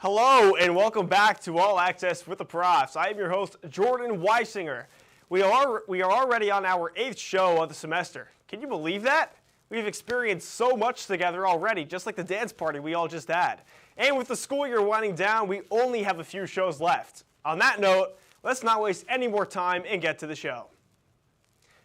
Hello and welcome back to All Access with the Profs. I am your host, Jordan Weisinger. We are already on our 8th show of the semester. Can you believe that? We've experienced so much together already, just like the dance party we all just had. And with the school year winding down, we only have a few shows left. On that note, let's not waste any more time and get to the show.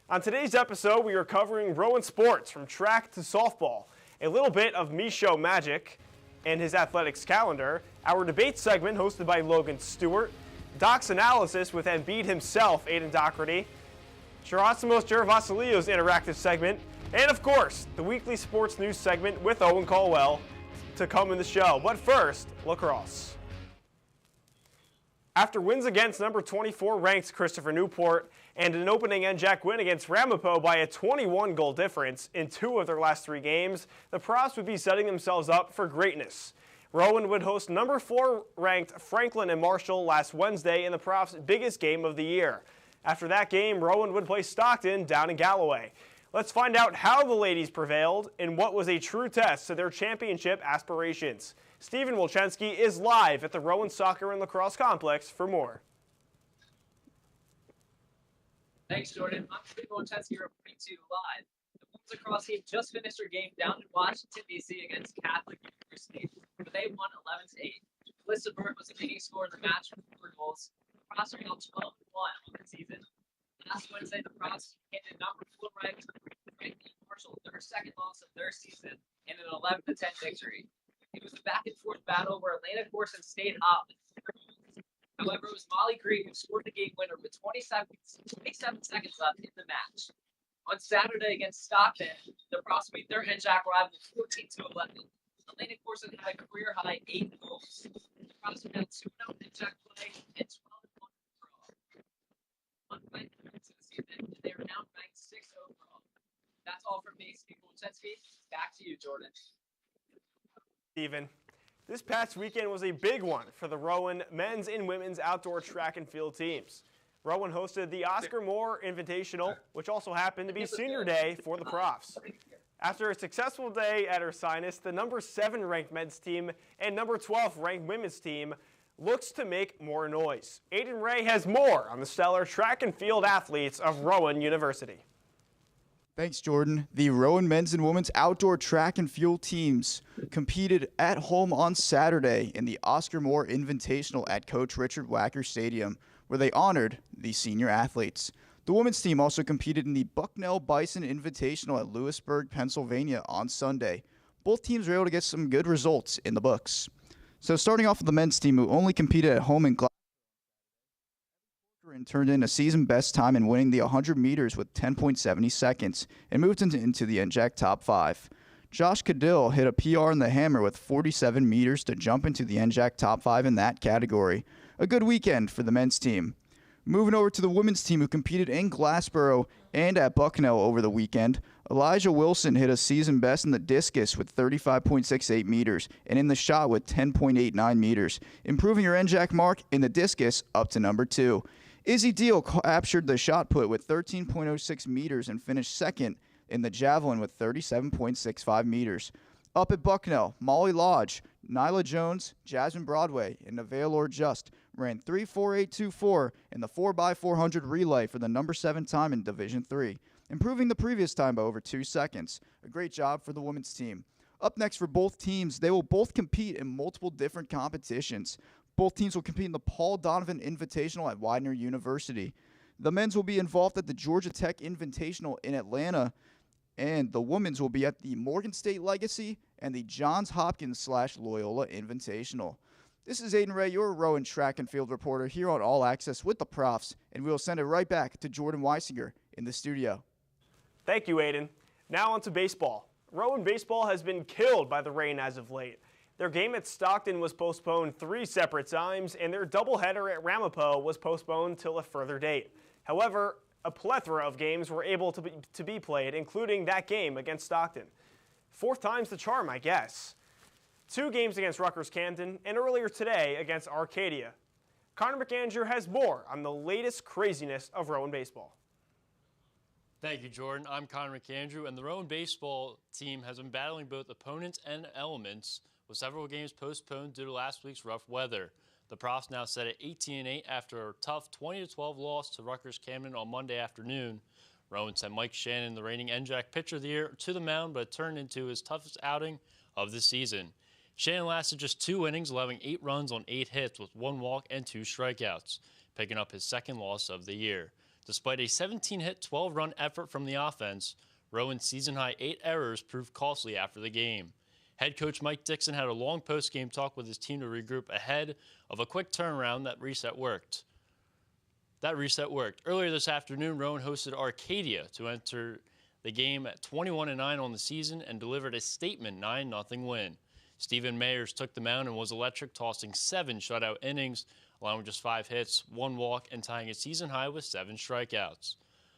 On today's episode, we are covering Rowan sports from track to softball, a little bit of Micho magic and his athletics calendar, our debate segment hosted by Logan Stewart, Doc's analysis with Embiid himself, Aiden Doherty, Gerasimos Gervasilio's interactive segment, and of course, the weekly sports news segment with Owen Caldwell to come in the show. But first, lacrosse. After wins against number 24 ranked Christopher Newport and an opening NJAC win against Ramapo by a 21-goal difference in 2 of their last 3 games, the Profs would be setting themselves up for greatness. Rowan would host number 4 ranked Franklin and Marshall last Wednesday in the Profs' biggest game of the year. After that game, Rowan would play Stockton down in Galloway. Let's find out how the ladies prevailed in what was a true test to their championship aspirations. Stephen Wolchensky is live at the Rowan Soccer and Lacrosse Complex for more. Thanks, Jordan. I'm Stephen Wolchensky reporting to you live. The women's lacrosse team just finished their game down in Washington, D.C. against Catholic University, where they won 11-8. Melissa Burt was the leading scorer in the match with 4 goals. The Profs are now 12-1 on the season. Last Wednesday, the Profs handed number 4 ranked Franklin Marshall their second loss of their season in an 11-10 victory. It was a back-and-forth battle where Atlantic Corson stayed hot with 4 goals. However, it was Molly Green who scored the game winner with 27 seconds left in the match. On Saturday against Stockton, the Profs beat their NJAC rival 14-11. Atlantic Corson had a career-high 8 goals. The Profs have had 2-0 NJAC play and 12-1 overall. One fight this season, and they are now ranked 6th overall. That's all from me, Steve Wolchensky. Back to you, Jordan. Stephen, this past weekend was a big one for the Rowan men's and women's outdoor track and field teams. Rowan hosted the Oscar Moore Invitational, which also happened to be senior day for the Profs. After a successful day at Ursinus, the number 7 ranked men's team and number 12 ranked women's team looks to make more noise. Aiden Ray has more on the stellar track and field athletes of Rowan University. Thanks, Jordan. The Rowan men's and women's outdoor track and field teams competed at home on Saturday in the Oscar Moore Invitational at Coach Richard Wacker Stadium, where they honored the senior athletes. The women's team also competed in the Bucknell Bison Invitational at Lewisburg, Pennsylvania on Sunday. Both teams were able to get some good results in the books. So starting off with the men's team, who only competed at home in Glasgow, and turned in a season-best time in winning the 100 meters with 10.70 seconds and moved into the NJAC top 5. Josh Cadill hit a PR in the hammer with 47 meters to jump into the NJAC top 5 in that category. A good weekend for the men's team. Moving over to the women's team, who competed in Glassboro and at Bucknell over the weekend, Elijah Wilson hit a season best in the discus with 35.68 meters and in the shot with 10.89 meters, improving her NJAC mark in the discus up to number 2. Izzy Deal captured the shot put with 13.06 meters and finished second in the javelin with 37.65 meters. Up at Bucknell, Molly Lodge, Nyla Jones, Jasmine Broadway, and Nevaeh Lord Just ran 3:48.24 in the 4x400 relay for the number 7 time in Division III, improving the previous time by over 2 seconds. A great job for the women's team. Up next for both teams, they will both compete in multiple different competitions. Both teams will compete in the Paul Donovan Invitational at Widener University. The men's will be involved at the Georgia Tech Invitational in Atlanta, and the women's will be at the Morgan State Legacy and the Johns Hopkins / Loyola Invitational. This is Aiden Ray, your Rowan track and field reporter here on All Access with the Profs, and we'll send it right back to Jordan Weisinger in the studio. Thank you, Aiden. Now on to baseball. Rowan baseball has been killed by the rain as of late. Their game at Stockton was postponed 3 separate times, and their doubleheader at Ramapo was postponed till a further date. However, a plethora of games were able to be played, including that game against Stockton. 4th time's the charm, I guess. 2 games against Rutgers-Camden, and earlier today against Arcadia. Connor McAndrew has more on the latest craziness of Rowan baseball. Thank you, Jordan. I'm Connor McAndrew, and the Rowan baseball team has been battling both opponents and elements with several games postponed due to last week's rough weather. The Profs now set at 18-8 after a tough 20-12 loss to Rutgers Camden on Monday afternoon. Rowan sent Mike Shannon, the reigning NJAC Pitcher of the Year, to the mound, but it turned into his toughest outing of the season. Shannon lasted just 2 innings, allowing 8 runs on 8 hits with 1 walk and 2 strikeouts, picking up his second loss of the year. Despite a 17-hit, 12-run effort from the offense, Rowan's season-high 8 errors proved costly after the game. Head coach Mike Dixon had a long post-game talk with his team to regroup ahead of a quick turnaround that reset worked. Earlier this afternoon, Rowan hosted Arcadia to enter the game at 21-9 on the season and delivered a statement 9-0 win. Stephen Mayers took the mound and was electric, tossing 7 shutout innings, allowing just 5 hits, 1 walk, and tying a season high with 7 strikeouts.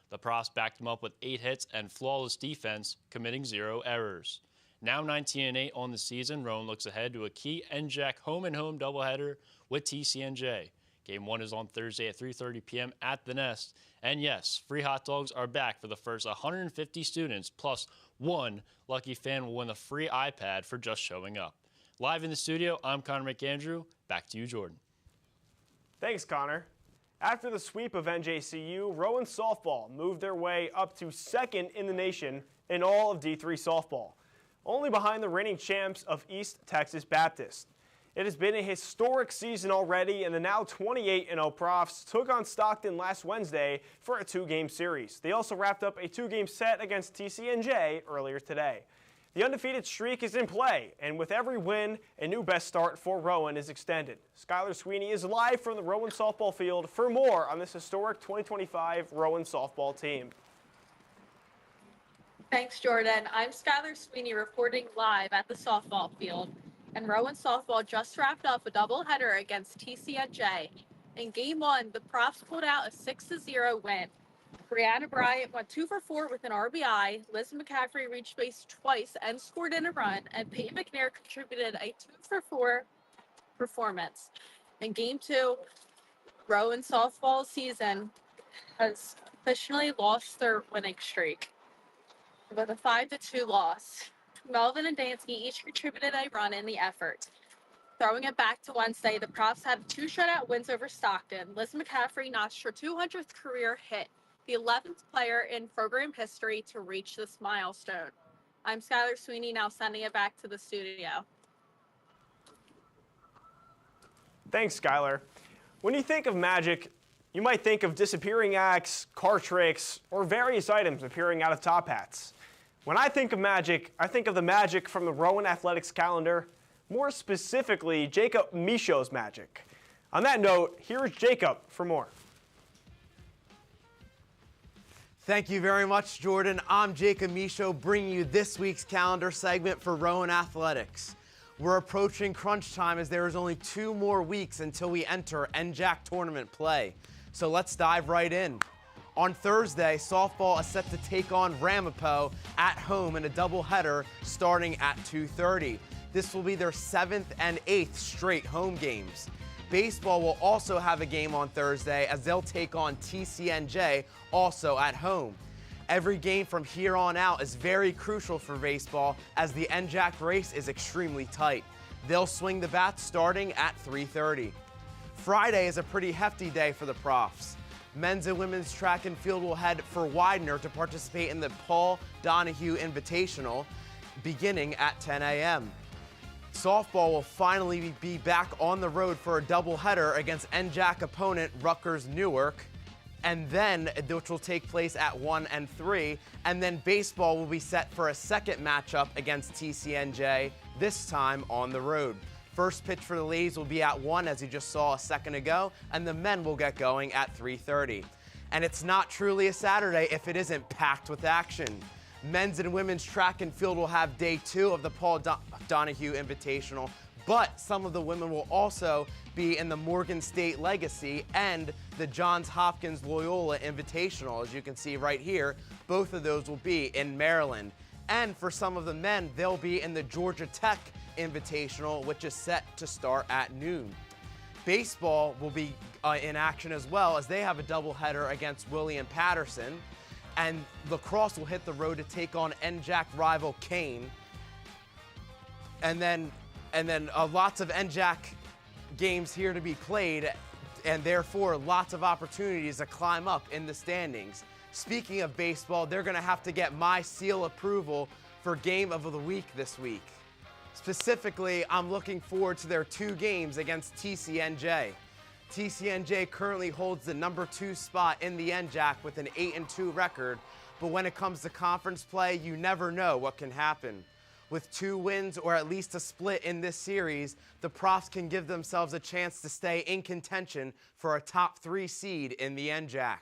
The Profs backed him up with 8 hits and flawless defense, committing 0 errors. Now 19-8 on the season, Rowan looks ahead to a key NJAC home-and-home doubleheader with TCNJ. Game 1 is on Thursday at 3:30 p.m. at the Nest. And yes, free hot dogs are back for the first 150 students, plus 1 lucky fan will win a free iPad for just showing up. Live in the studio, I'm Connor McAndrew. Back to you, Jordan. Thanks, Connor. After the sweep of NJCU, Rowan softball moved their way up to 2nd in the nation in all of D3 softball, only behind the reigning champs of East Texas Baptist. It has been a historic season already, and the now 28-0 Profs took on Stockton last Wednesday for a 2-game series. They also wrapped up a 2-game set against TCNJ earlier today. The undefeated streak is in play, and with every win, a new best start for Rowan is extended. Skylar Sweeney is live from the Rowan softball field for more on this historic 2025 Rowan softball team. Thanks, Jordan. I'm Skylar Sweeney reporting live at the softball field. And Rowan softball just wrapped up a doubleheader against TCNJ. In Game 1, the Profs pulled out a 6-0 win. Brianna Bryant went 2 for 4 with an RBI. Liz McCaffrey reached base twice and scored in a run. And Peyton McNair contributed a 2 for 4 performance. In Game 2, Rowan softball season has officially lost their winning streak with a 5-2 loss. Melvin and Dansky each contributed a run in the effort. Throwing it back to Wednesday, the Profs had 2 shutout wins over Stockton. Liz McCaffrey notched her 200th career hit, the 11th player in program history to reach this milestone. I'm Skylar Sweeney, now sending it back to the studio. Thanks, Skylar. When you think of magic, you might think of disappearing acts, card tricks, or various items appearing out of top hats. When I think of magic, I think of the magic from the Rowan Athletics calendar, more specifically, Jacob Michaud's magic. On that note, here's Jacob for more. Thank you very much, Jordan. I'm Jacob Michaud, bringing you this week's calendar segment for Rowan Athletics. We're approaching crunch time as there is only 2 more weeks until we enter NJAC tournament play. So let's dive right in. On Thursday, softball is set to take on Ramapo at home in a doubleheader starting at 2:30. This will be their 7th and 8th straight home games. Baseball will also have a game on Thursday as they'll take on TCNJ also at home. Every game from here on out is very crucial for baseball as the NJAC race is extremely tight. They'll swing the bat starting at 3:30. Friday is a pretty hefty day for the Profs. Men's and women's track and field will head for Widener to participate in the Paul Donahue Invitational beginning at 10 a.m. Softball will finally be back on the road for a doubleheader against NJAC opponent Rutgers Newark, and then which will take place at 1 and 3, and then baseball will be set for a second matchup against TCNJ, this time on the road. First pitch for the ladies will be at 1, as you just saw a second ago, and the men will get going at 3:30. And it's not truly a Saturday if it isn't packed with action. Men's and women's track and field will have day 2 of the Paul Donahue Invitational, but some of the women will also be in the Morgan State Legacy and the Johns Hopkins Loyola Invitational. As you can see right here, both of those will be in Maryland. And for some of the men, they'll be in the Georgia Tech Invitational, which is set to start at noon. Baseball will be in action as well, as they have a doubleheader against William Patterson, and lacrosse will hit the road to take on NJAC rival Kane. And then and then lots of NJAC games here to be played, and therefore lots of opportunities to climb up in the standings. Speaking of baseball, they're going to have to get my seal approval for Game of the Week this week. Specifically, I'm looking forward to their 2 games against TCNJ. TCNJ currently holds the number 2 spot in the NJAC with an 8-2 record, but when it comes to conference play, you never know what can happen. With 2 wins or at least a split in this series, the Profs can give themselves a chance to stay in contention for a top 3 seed in the NJAC.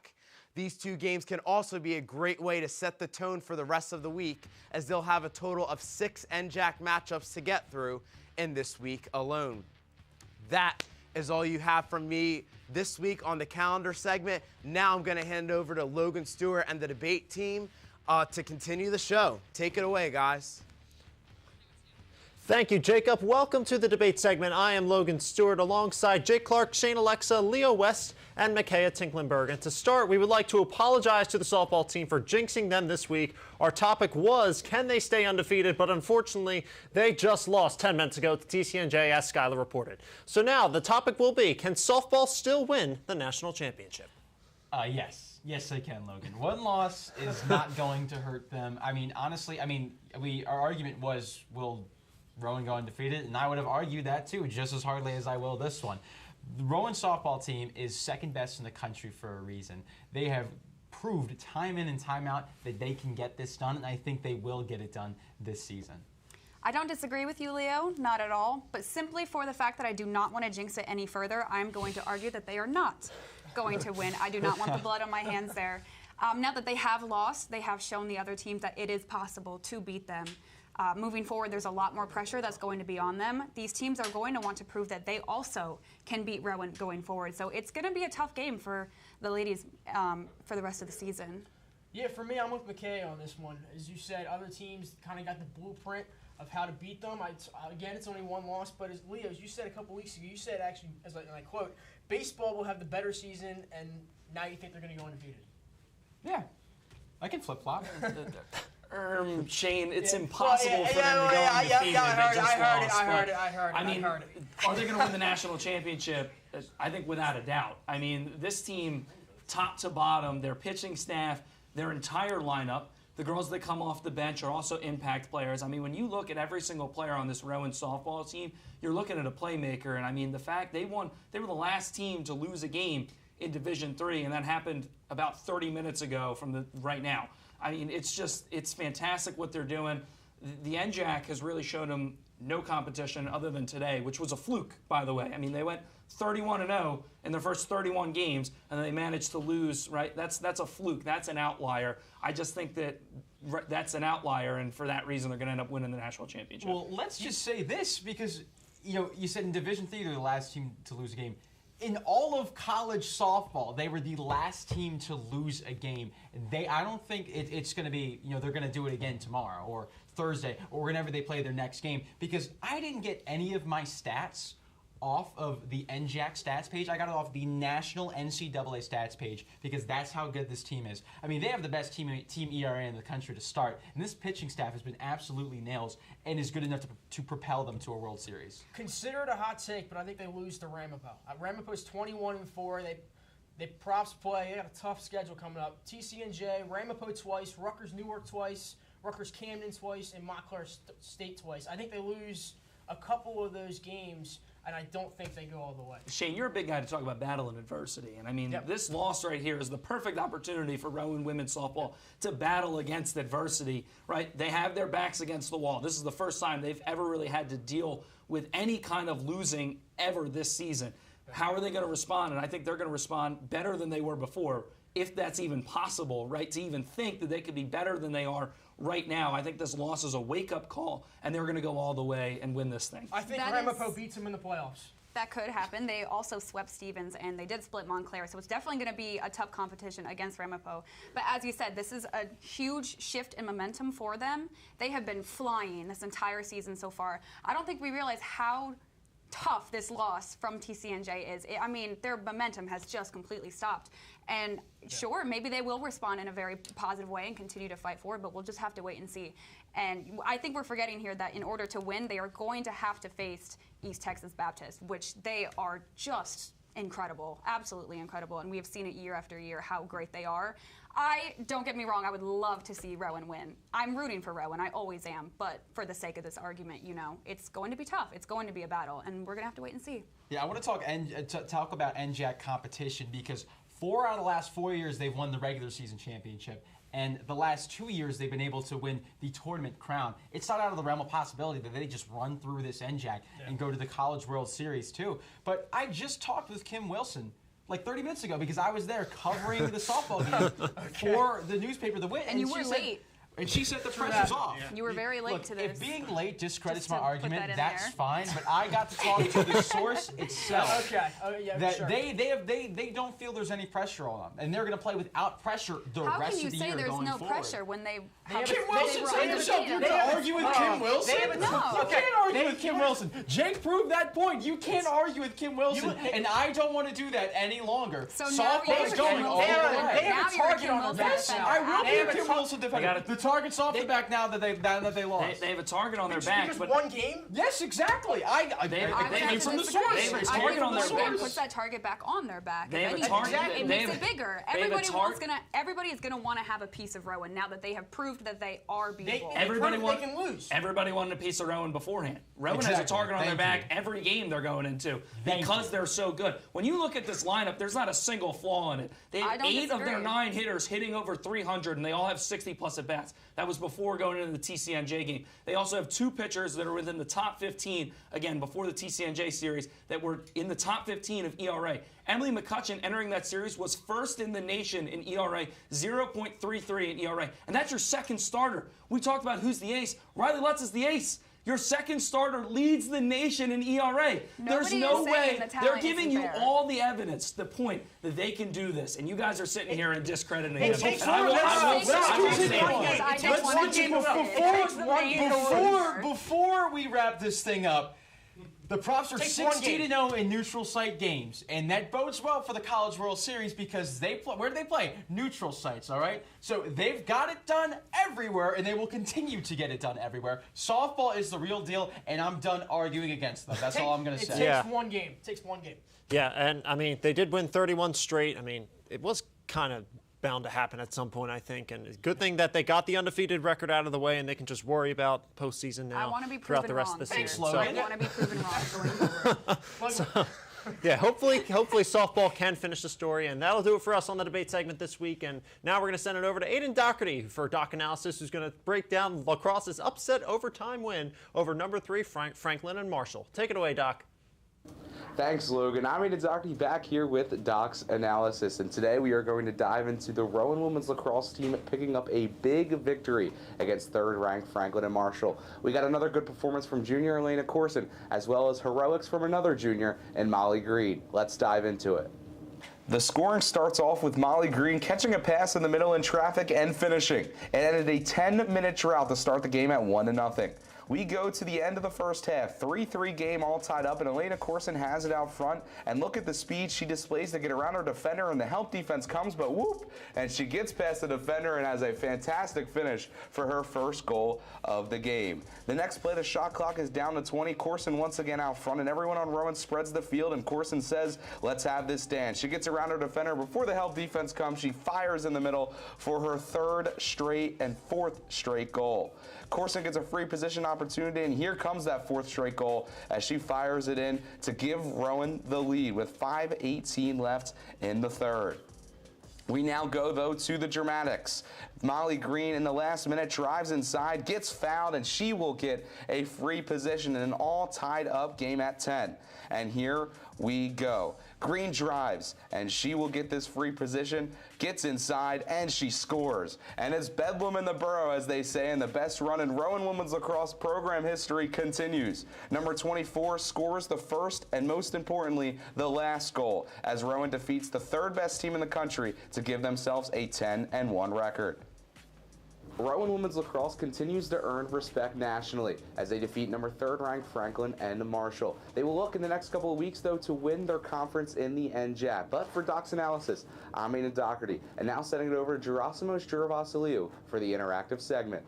These 2 games can also be a great way to set the tone for the rest of the week, as they'll have a total of 6 NJAC matchups to get through in this week alone. That is all you have from me this week on the calendar segment. Now I'm going to hand over to Logan Stewart and the debate team to continue the show. Take it away, guys. Thank you, Jacob. Welcome to the debate segment. I am Logan Stewart alongside Jake Clark, Shane Alexa, Leo West, and Micaiah Tinklenberg. And to start, we would like to apologize to the softball team for jinxing them this week. Our topic was, can they stay undefeated? But unfortunately, they just lost 10 minutes ago to TCNJ, as Skylar reported. So now the topic will be, can softball still win the national championship? Yes. Yes, they can, Logan. 1 loss is not going to hurt them. I mean, honestly, our argument was, will Rowan go undefeated? And I would have argued that too, just as hardly as I will this one. The Rowan softball team is second best in the country for a reason. They have proved time in and time out that they can get this done, and I think they will get it done this season. I don't disagree with you, Leo, not at all. But simply for the fact that I do not want to jinx it any further, I'm going to argue that they are not going to win. I do not want the blood on my hands there. Now that they have lost, they have shown the other teams that it is possible to beat them. Moving forward, there's a lot more pressure that's going to be on them. These teams are going to want to prove that they also can beat Rowan going forward. So it's going to be a tough game for the ladies for the rest of the season. Yeah, for me, I'm with McKay on this one. As you said, other teams kind of got the blueprint of how to beat them. Again, it's only 1 loss, but as Leo, as you said a couple weeks ago, you said actually, and I quote, baseball will have the better season, and now you think they're going to go undefeated. Yeah, I can flip-flop. Shane, it's impossible for them to go undefeated. I heard it. Are they going to win the national championship? I think without a doubt. I mean, this team, top to bottom, their pitching staff, their entire lineup, the girls that come off the bench are also impact players. I mean, when you look at every single player on this Rowan softball team, you're looking at a playmaker. And I mean, the fact they were the last team to lose a game in Division III, and that happened about 30 minutes ago from right now. I mean, it's fantastic what they're doing. The NJAC has really shown them no competition other than today, which was a fluke, by the way. I mean, they went 31-0 in their first 31 games, and they managed to lose, right? That's a fluke. That's an outlier. I just think that's an outlier, and for that reason, they're going to end up winning the national championship. Well, let's just say this, because, you said in Division III, they're the last team to lose a game. In all of college softball, they were the last team to lose a game. I don't think it's going to be, they're going to do it again tomorrow or Thursday or whenever they play their next game, because I didn't get any of my stats off of the NJAC stats page. I got it off the national NCAA stats page, because that's how good this team is. I mean, they have the best team ERA in the country to start, and this pitching staff has been absolutely nails and is good enough to propel them to a World Series. Consider it a hot take, but I think they lose to Ramapo. Ramapo's 21-4. They Profs play. They got a tough schedule coming up. TCNJ, Ramapo twice, Rutgers Newark twice, Rutgers Camden twice, and Montclair State twice. I think they lose a couple of those games, and I don't think they go all the way. Shane, you're a big guy to talk about battle and adversity. And I mean, This loss right here is the perfect opportunity for Rowan women's softball to battle against adversity, right? They have their backs against the wall. This is the first time they've ever really had to deal with any kind of losing ever this season. How are they going to respond? And I think they're going to respond better than they were before, if that's even possible, right? To even think that they could be better than they are right now. I think this loss is a wake-up call, and they're going to go all the way and win this thing. I think Ramapo beats them in the playoffs. That could happen. They also swept Stevens, and they did split Montclair, so it's definitely going to be a tough competition against Ramapo. But as you said, this is a huge shift in momentum for them. They have been flying this entire season so far. I don't think we realize how tough this loss from TCNJ is. I mean, their momentum has just completely stopped. And sure, maybe they will respond in a very positive way and continue to fight forward, but we'll just have to wait and see. And I think we're forgetting here that in order to win, they are going to have to face East Texas Baptist, which they are just incredible, absolutely incredible. And we have seen it year after year how great they are. Don't get me wrong, I would love to see Rowan win. I'm rooting for Rowan, I always am, but for the sake of this argument, you know, it's going to be tough. It's going to be a battle, and we're going to have to wait and see. Yeah, I want to talk about NJAC competition because 4 out of the last 4 years they've won the regular season championship. And the last 2 years, they've been able to win the tournament crown. It's not out of the realm of possibility that they just run through this NJAC and go to the College World Series, too. But I just talked with Kim Wilson like 30 minutes ago because I was there covering the softball game for the newspaper, The Wit. And you were late. And she said the pressure's off. You were very late to this. If being late discredits Just my to argument, put that in that's there. fine. But I got to talk to the source itself. Okay. Yeah, that sure. they don't feel there's any pressure on them, and they're going to play without pressure the How rest can you of the say year there's going no forward. pressure when they have Kim a- Wilson they set have yourself. a- You're they going to have a- argue with no. Kim Wilson? They have a- No. You can't argue with Kim Wilson. Jake proved that point. You can't argue with Kim Wilson, and I don't want to do that any longer. So now Softball you're is a going Kim all Wilson the defender. way. They have Now a you're a target Kim on their Wilson back. defender. I will They be a have a Kim tar- Wilson defender. The target's off the back now that they lost. They have a target on their back, Because but one game? Yes, exactly. They have- I would they have have to from the disagree. source. They have a I target think on their the back. source puts that target back on their back. They If have a anything, target. it They makes have it a- bigger. they have a Everybody is gonna want to have a piece of Rowan now that they have proved that they are beatable. Everybody They can lose. Everybody wanted a piece of Rowan beforehand. Rowan has a Exactly. target on their Thank back every game they're going into Thank because you. they're so good. When you look at this lineup, there's not a single flaw in it. They I have don't 8 of their disagree. 9 hitters hitting over 300, and they all have 60-plus at-bats. That was before going into the TCNJ game. They also have 2 pitchers that are within the top 15, again, before the TCNJ series, that were in the top 15 of ERA. Emily McCutcheon entering that series was first in the nation in ERA, 0.33 in ERA. And that's your second starter. We talked about who's the ace. Riley Lutz is the ace. Your second starter leads the nation in ERA. There's Nobody no is saying way. the talent They're giving isn't you there. all the evidence, the point that they can do this. And you guys are sitting here and discrediting Hey, them. take And I will- one I will- game. Let's I will choose it say one one. game. I It just takes want one to game keep to win. it. It takes the main order. Before we wrap this thing up, the Profs are Takes one 16-0 in neutral site games, and that bodes well for the College World Series because they play. Where do they play? Neutral sites, all right? So they've got it done everywhere, and they will continue to get it done everywhere. Softball is the real deal, and I'm done arguing against them. That's all I'm going to It say. takes Yeah. one game. It takes one game. Yeah, and I mean, they did win 31 straight. I mean, it was kind of bound to happen at some point, I think. And it's a good thing that they got the undefeated record out of the way and they can just worry about postseason now I want to be throughout proven the rest wrong. of the here. season. Logan. I want to be proven wrong going forward. Yeah, hopefully softball can finish the story, and that'll do it for us on the debate segment this week. And now we're going to send it over to Aiden Doherty for Doc Analysis, who's going to break down lacrosse's upset overtime win over number 3 Franklin and Marshall. Take it away, Doc. Thanks, Logan. I'm Aiden Doherty back here with Doc's Analysis, and today we are going to dive into the Rowan women's lacrosse team picking up a big victory against third-ranked Franklin and Marshall. We got another good performance from junior Elena Corson, as well as heroics from another junior in Molly Green. Let's dive into it. The scoring starts off with Molly Green catching a pass in the middle in traffic and finishing. It ended a 10-minute drought to start the game at 1-0. We go to the end of the first half, 3-3 game all tied up, and Elena Corson has it out front. And look at the speed she displays to get around her defender, and the help defense comes, but whoop, and she gets past the defender and has a fantastic finish for her first goal of the game. The next play, the shot clock is down to 20. Corson once again out front, and everyone on Rowan spreads the field, and Corson says, let's have this dance. She gets around her defender. Before the help defense comes, she fires in the middle for her 3rd straight and 4th straight goal. Corson gets a free position opportunity, and here comes that 4th straight goal as she fires it in to give Rowan the lead with 5:18 left in the 3rd. We now go, though, to the dramatics. Molly Green in the last minute drives inside, gets fouled, and she will get a free position in an all-tied-up game at 10. And here we go. Green drives, and she will get this free position, gets inside, and she scores. And it's bedlam in the borough, as they say, and the best run in Rowan women's lacrosse program history continues. Number 24 scores the first and, most importantly, the last goal, as Rowan defeats the 3rd best team in the country to give themselves a 10-1 record. Rowan women's lacrosse continues to earn respect nationally as they defeat number 3rd ranked Franklin and Marshall. They will look in the next couple of weeks, though, to win their conference in the NJAC. But for Doc's Analysis, I'm Ian Doherty, and now sending it over to Gerasimos Juravassiliou for the interactive segment.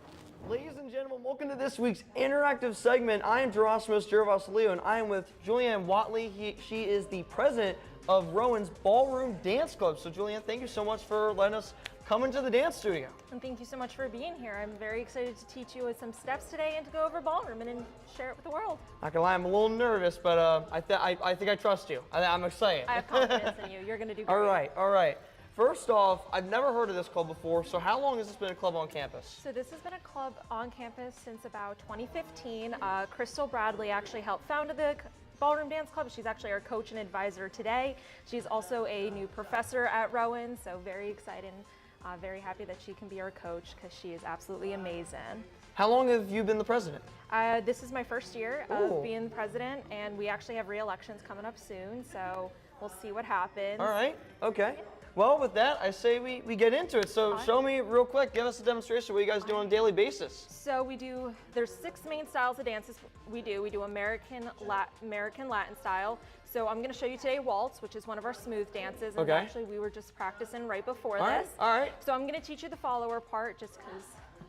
Ladies and gentlemen, welcome to this week's interactive segment. I am Gerasimos Juravassiliou, and I am with Julianne Watley. She is the president of Rowan's Ballroom Dance Club. So, Julianne, thank you so much for letting us come into the dance studio. And thank you so much for being here. I'm very excited to teach you some steps today and to go over ballroom and share it with the world. Not gonna lie, I'm a little nervous, but I think I trust you. I'm excited. I have confidence in you. You're going to do great. All right. First off, I've never heard of this club before, so how long has this been a club on campus? So this has been a club on campus since about 2015. Crystal Bradley actually helped found the Ballroom Dance Club. She's actually our coach and advisor today. She's also a new professor at Rowan, so very excited. Very happy that she can be our coach because she is absolutely amazing. How long have you been the president? This is my first year of being the president, and we actually have re-elections coming up soon, so we'll see what happens. All right, okay. Well, with that, I say we get into it. So show me real quick, give us a demonstration of what you guys do on a daily basis. So there's 6 main styles of dances we do. We do American Latin style. So I'm going to show you today waltz, which is one of our smooth dances. And actually, we were just practicing right before this. All right. So I'm going to teach you the follower part just because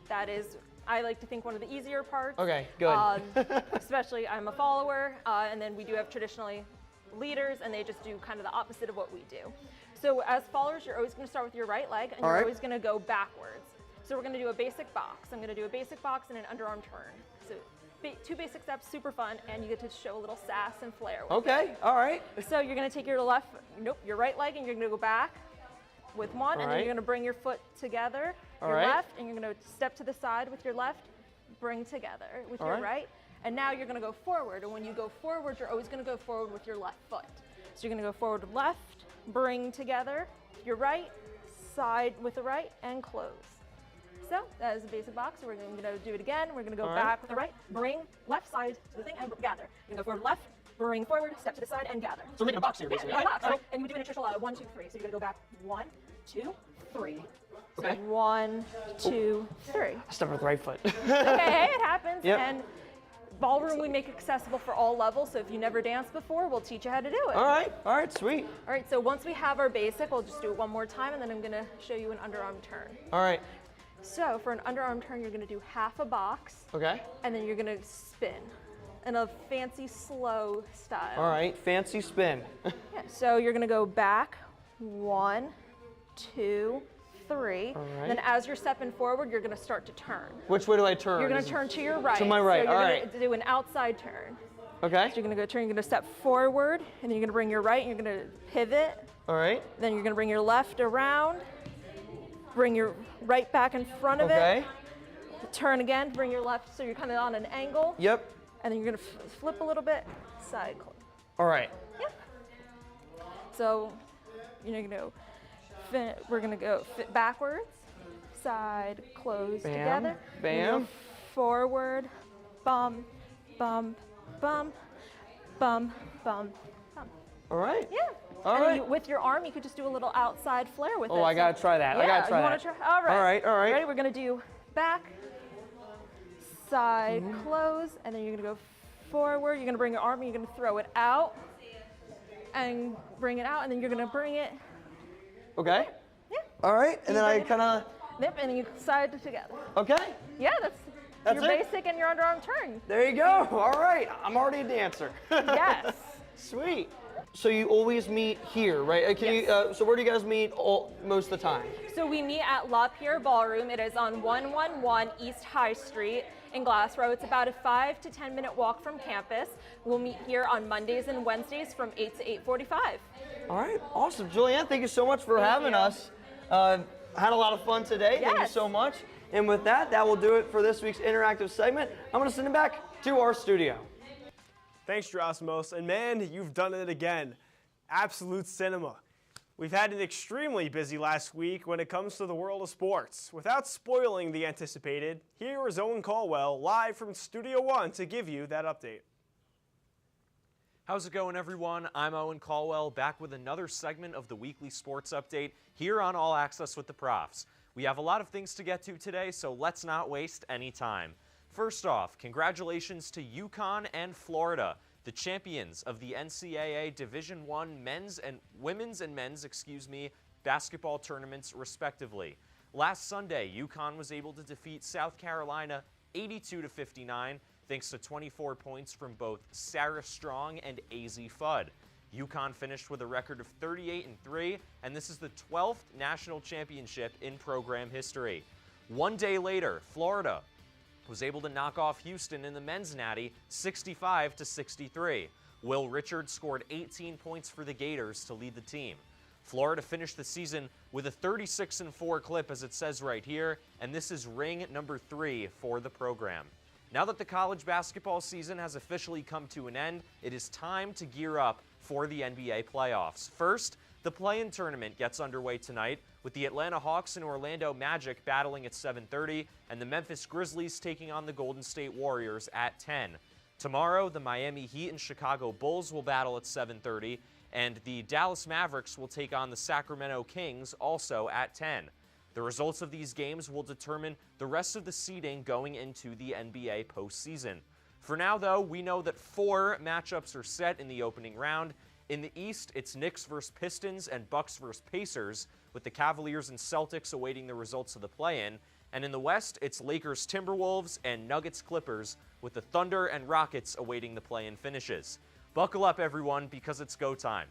that is, I like to think, one of the easier parts. Okay, good. Especially I'm a follower, and then we do have traditionally leaders, and they just do kind of the opposite of what we do. So as followers, you're always going to start with your right leg, and you're always going to go backwards. So we're going to do a basic box. I'm going to do a basic box and an underarm turn. So 2 basic steps, super fun, and you get to show a little sass and flair with it. All right. So you're going to take your your right leg, and you're going to go back with one, and then you're going to bring your foot together, your left, and you're going to step to the side with your left, bring together with your right, and now you're going to go forward. And when you go forward, you're always going to go forward with your left foot. So you're going to go forward with left, bring together, your right, side with the right, and close. So that is a basic box. We're going to do it again. We're going to go back with the right, bring left side to the thing, and gather. You're going to go forward left, bring forward, step to the side, and gather. So we're making a box here, basically. Yeah, box. And we do an initial 1, 2, 3. So you're going to go back 1, 2, 3. So 1, 2, 3. I stepped with the right foot. Okay, it happens. Yep. And ballroom we make accessible for all levels, so if you never danced before, we'll teach you how to do it. All right, sweet. All right, so once we have our basic, we'll just do it one more time, and then I'm gonna show you an underarm turn. All right. So for an underarm turn, you're gonna do half a box. Okay. And then you're gonna spin in a fancy slow style. All right, fancy spin. Yeah, so you're gonna go back 1, 2, 3. Then as you're stepping forward, you're going to start to turn. Which way do I turn? You're going to turn to your right. To my right, so you're going to do an outside turn. Okay. So you're going to go turn, you're going to step forward, and then you're going to bring your right, and you're going to pivot. All right. Then you're going to bring your left around, bring your right back in front of it. Turn again, bring your left, so you're kind of on an angle. Yep. And then you're going to flip a little bit, side close. All right. Yeah. So you're going to go. We're going to go backwards, side, close, together. Bam. Forward, bump, bump, bump, bump, bump, bump. All right. Yeah. All right. With your arm, you could just do a little outside flare with it. Oh, I got to try that. Yeah, I got to try you that. Want to try? All right. All right. Ready? We're going to do back, side, close, and then you're going to go forward. You're going to bring your arm, and you're going to throw it out, and bring it out, and then you're going to bring it. Okay. Yeah. All right, and then I kind of. Yep, and then you side together. Okay. Yeah, that's your basic and your underarm turn. There you go. All right, I'm already a dancer. Yes. Sweet. So you always meet here, right? So where do you guys meet most of the time? So we meet at La Pierre Ballroom. It is on 111 East High Street in Glassrow. It's about a 5 to 10 minute walk from campus. We'll meet here on Mondays and Wednesdays from 8 to 8:45. All right, awesome. Julianne, thank you so much for having us. Had a lot of fun today. Yes. Thank you so much. And with that, that will do it for this week's interactive segment. I'm going to send it back to our studio. Thanks, Gerasimos. And man, you've done it again. Absolute cinema. We've had an extremely busy last week when it comes to the world of sports. Without spoiling the anticipated, here is Owen Caldwell live from Studio One to give you that update. How's it going, everyone? I'm Owen Caldwell, back with another segment of the weekly sports update here on All Access with the Profs. We have a lot of things to get to today, so let's not waste any time. First off, congratulations to UConn and Florida, the champions of the NCAA Division I women's and men's basketball tournaments respectively. Last Sunday, UConn was able to defeat South Carolina 82-59 thanks to 24 points from both Sarah Strong and AZ Fudd. UConn finished with a record of 38-3, and this is the 12th national championship in program history. One day later, Florida was able to knock off Houston in the men's natty 65-63. Will Richards scored 18 points for the Gators to lead the team. Florida finished the season with a 36-4 clip, as it says right here, and this is ring number 3 for the program. Now that the college basketball season has officially come to an end, it is time to gear up for the NBA playoffs. First, the play-in tournament gets underway tonight with the Atlanta Hawks and Orlando Magic battling at 7:30 and the Memphis Grizzlies taking on the Golden State Warriors at 10. Tomorrow, the Miami Heat and Chicago Bulls will battle at 7:30, and the Dallas Mavericks will take on the Sacramento Kings also at 10. The results of these games will determine the rest of the seeding going into the NBA postseason. For now, though, we know that 4 matchups are set in the opening round. In the East, it's Knicks versus Pistons and Bucks versus Pacers, with the Cavaliers and Celtics awaiting the results of the play-in. And in the West, it's Lakers Timberwolves and Nuggets Clippers, with the Thunder and Rockets awaiting the play-in finishes. Buckle up, everyone, because it's go time.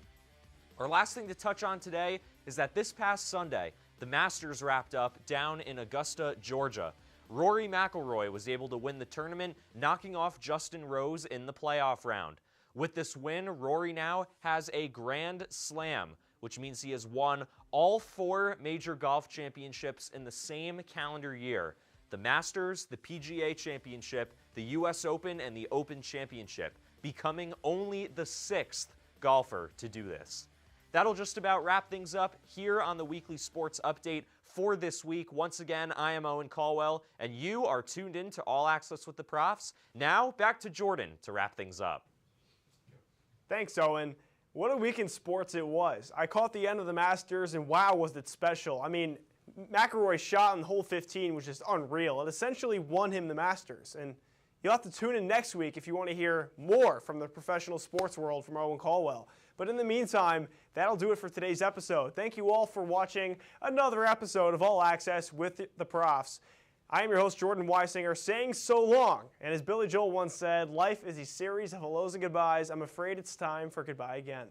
Our last thing to touch on today is that this past Sunday, the Masters wrapped up down in Augusta, Georgia. Rory McIlroy was able to win the tournament, knocking off Justin Rose in the playoff round. With this win, Rory now has a Grand Slam, which means he has won all 4 major golf championships in the same calendar year: the Masters, the PGA Championship, the U.S. Open, and the Open Championship, becoming only the 6th golfer to do this. That'll just about wrap things up here on the Weekly Sports Update for this week. Once again, I am Owen Caldwell, and you are tuned in to All Access with the Profs. Now, back to Jordan to wrap things up. Thanks, Owen. What a week in sports it was. I caught the end of the Masters, and wow, was it special. I mean, McIlroy's shot on hole 15 was just unreal. It essentially won him the Masters, and you'll have to tune in next week if you want to hear more from the professional sports world from Owen Caldwell. But in the meantime, that'll do it for today's episode. Thank you all for watching another episode of All Access with the Profs. I am your host, Jordan Weisinger, saying so long. And as Billy Joel once said, life is a series of hellos and goodbyes. I'm afraid it's time for goodbye again.